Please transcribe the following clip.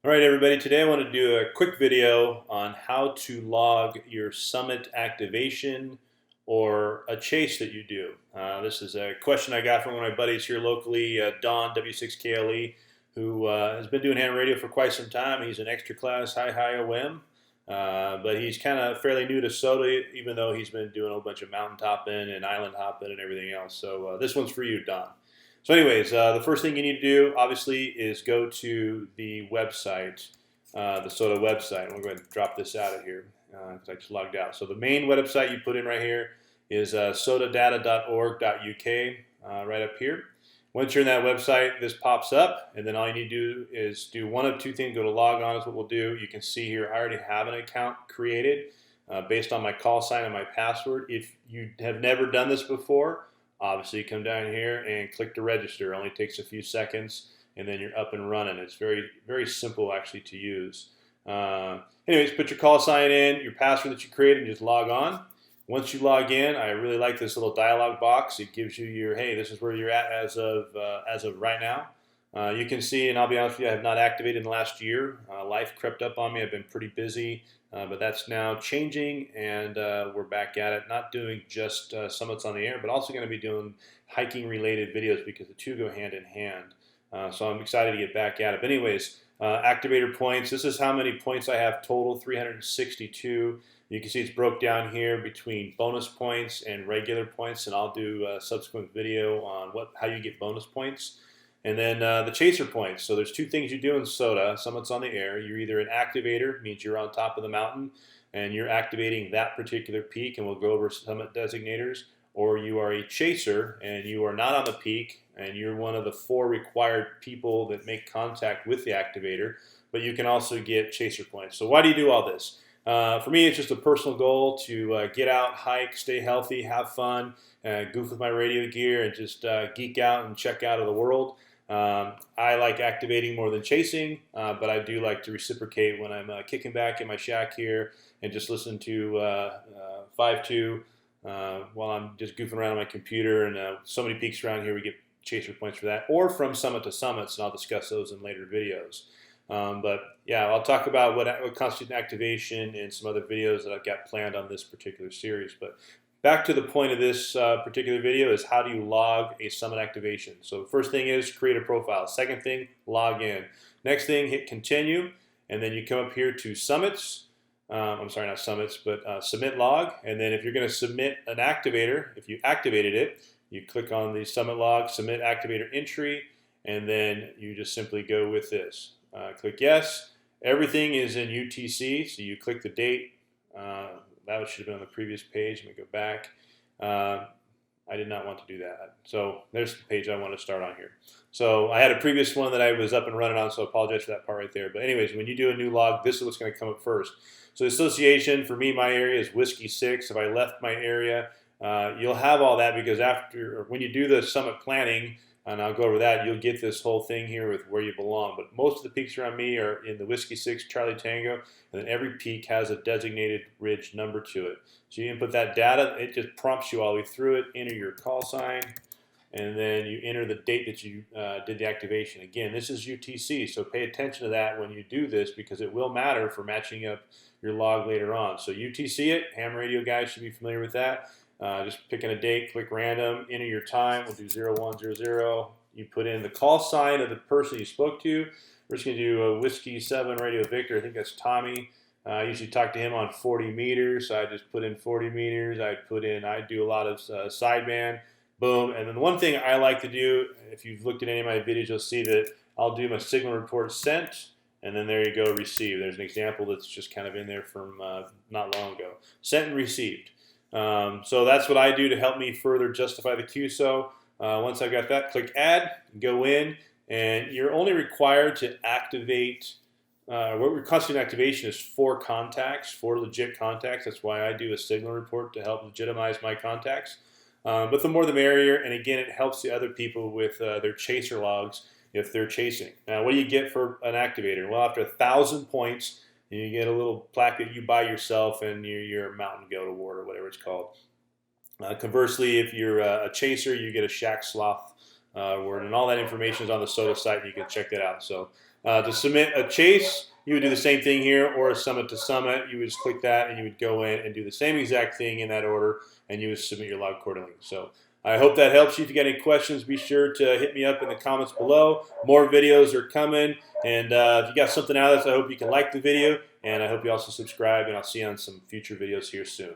All right, everybody, today I want to do a quick video on how to log your summit activation or a chase that you do. This is a question I got from one of my buddies here locally, Don, W6KLE, who has been doing ham radio for quite some time. He's an extra class high OM, but he's kind of fairly new to SOTA, even though he's been doing a whole bunch of mountain hopping and island hopping and everything else. So this one's for you, Don. So anyways, the first thing you need to do, obviously, is go to the website, the SOTA website. We'll go ahead and drop this out of here because I just logged out. So the main website you put in right here is sotadata.org.uk, right up here. Once you're in that website, this pops up, and then all you need to do is do one of two things. Go to log on is what we'll do. You can see here I already have an account created based on my call sign and my password. If you have never done this before, obviously, come down here and click to register. It only takes a few seconds, and then you're up and running. It's very, very simple, actually, to use. Anyways, put your call sign in, your password that you created, and just log on. Once you log in, I really like this little dialog box. It gives you your, hey, this is where you're at as of right now. You can see, and I'll be honest with you, I have not activated in the last year. Life crept up on me. I've been pretty busy. But that's now changing, and we're back at it. Not doing just summits on the air, but also going to be doing hiking-related videos because the two go hand in hand. So I'm excited to get back at it. But anyways, activator points. This is how many points I have total, 362. You can see it's broke down here between bonus points and regular points, and I'll do a subsequent video on how you get bonus points. And then the chaser points. So there's two things you do in SOTA. Summit's on the air. You're either an activator, means you're on top of the mountain, and you're activating that particular peak, and we'll go over summit designators, or you are a chaser, and you are not on the peak, and you're one of the 4 required people that make contact with the activator, but you can also get chaser points. So why do you do all this? For me, it's just a personal goal to get out, hike, stay healthy, have fun, goof with my radio gear, and just geek out and check out of the world. I like activating more than chasing, but I do like to reciprocate when I'm kicking back in my shack here and just listen to 5.2 while I'm just goofing around on my computer. And so many peaks around here, we get chaser points for that, or from summit to summits, and I'll discuss those in later videos. But yeah, I'll talk about what constitutes activation in some other videos that I've got planned on this particular series. But back to the point of this particular video is how do you log a summit activation. So the first thing is create a profile. Second thing, log in. Next thing, hit continue, and then you come up here to summits. I'm sorry, not summits, but submit log. And then if you're going to submit an activator, if you activated it, you click on the summit log, submit activator entry, and then you just simply go with this. Click yes. Everything is in UTC, so you click the date. That should have been on the previous page. Let me go back. I did not want to do that. So there's the page I want to start on here. So I had a previous one that I was up and running on, so I apologize for that part right there. But anyways, when you do a new log, this is what's going to come up first. So association, for me, my area is Whiskey 6. If I left my area, you'll have all that because when you do the summit planning, and I'll go over that, you'll get this whole thing here with where you belong. But most of the peaks around me are in the Whiskey 6, Charlie Tango, and then every peak has a designated ridge number to it. So you input that data, it just prompts you all the way through it, enter your call sign, and then you enter the date that you did the activation. Again, this is UTC, so pay attention to that when you do this because it will matter for matching up your log later on. So UTC it, ham radio guys should be familiar with that. Just picking a date, click random, enter your time. We'll do 0100. You put in the call sign of the person you spoke to. We're just going to do a Whiskey 7 Radio Victor. I think that's Tommy. I usually talk to him on 40 meters. So I just put in 40 meters. I do a lot of sideband. Boom. And then the one thing I like to do, if you've looked at any of my videos, you'll see that I'll do my signal report sent. And then there you go, receive. There's an example that's just kind of in there from not long ago. Sent and received. So that's what I do to help me further justify the QSO. Once I've got that, click add, go in, and you're only required to activate, what constitutes activation is 4 contacts, 4 legit contacts. That's why I do a signal report to help legitimize my contacts. But the more the merrier, and again, it helps the other people with their chaser logs if they're chasing. Now, what do you get for an activator? Well, after 1,000 points, you get a little plaque that you buy yourself and your Mountain Goat Award or whatever it's called. Conversely, if you're a chaser, you get a Shack Sloth award. And all that information is on the SOTA site, and you can check that out. So To submit a chase, you would do the same thing here, or a summit to summit. You would just click that, and you would go in and do the same exact thing in that order, and you would submit your log accordingly. So I hope that helps you. If you got any questions, be sure to hit me up in the comments below. More videos are coming, and if you got something out of this, I hope you can like the video, and I hope you also subscribe, and I'll see you on some future videos here soon.